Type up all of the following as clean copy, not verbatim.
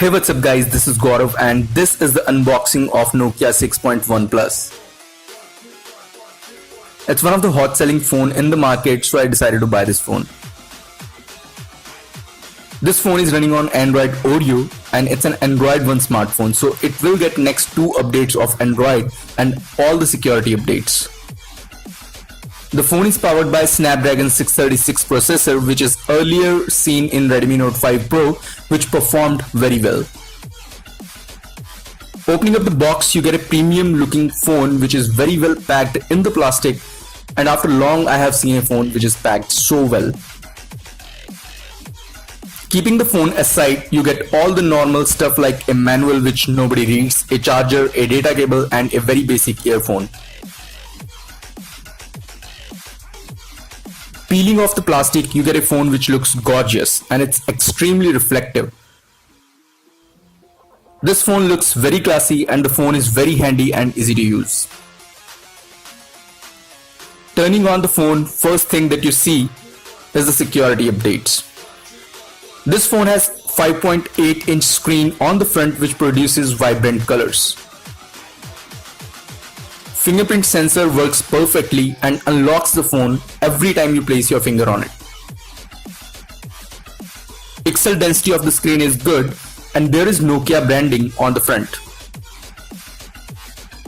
Hey, what's up guys, this is Gaurav and this is the unboxing of Nokia 6.1 Plus. It's one of the hot selling phone in the market, so I decided to buy this phone. This phone is running on Android Oreo and it's an Android 1 smartphone, so it will get next 2 updates of Android and all the security updates. The phone is powered by Snapdragon 636 processor, which is earlier seen in Redmi Note 5 Pro, which performed very well. Opening up the box, you get a premium looking phone which is very well packed in the plastic, and after long I have seen a phone which is packed so well. Keeping the phone aside, you get all the normal stuff like a manual which nobody reads, a charger, a data cable and a very basic earphone. Peeling off the plastic, you get a phone which looks gorgeous and it's extremely reflective. This phone looks very classy and the phone is very handy and easy to use. Turning on the phone, first thing that you see is the security updates. This phone has 5.8-inch screen on the front which produces vibrant colors. Fingerprint sensor works perfectly and unlocks the phone every time you place your finger on it. Pixel density of the screen is good and there is Nokia branding on the front.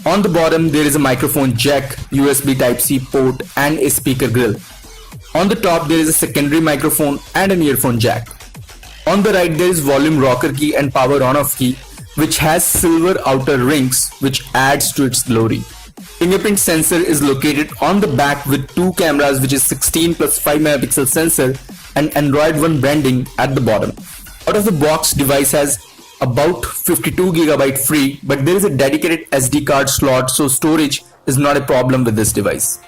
On the bottom there is a microphone jack, USB Type-C port and a speaker grill. On the top there is a secondary microphone and an earphone jack. On the right there is volume rocker key and power on-off key which has silver outer rings which adds to its glory. Fingerprint sensor is located on the back with 2 cameras which is 16 plus 5 megapixel sensor and Android 1 branding at the bottom. Out of the box, device has about 52GB free, but there is a dedicated SD card slot, so storage is not a problem with this device.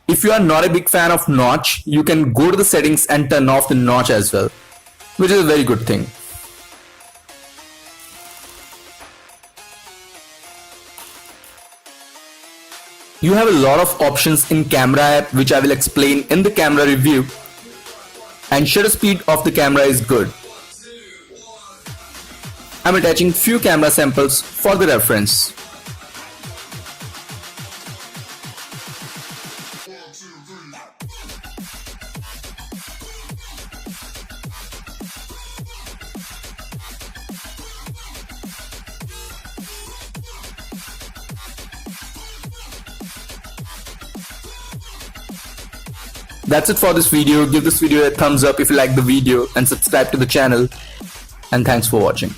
If you are not a big fan of notch, you can go to the settings and turn off the notch as well, which is a very good thing. You have a lot of options in camera app which I will explain in the camera review, and shutter speed of the camera is good. I'm attaching few camera samples for the reference. That's it for this video. Give this video a thumbs up if you like the video and subscribe to the channel, and thanks for watching.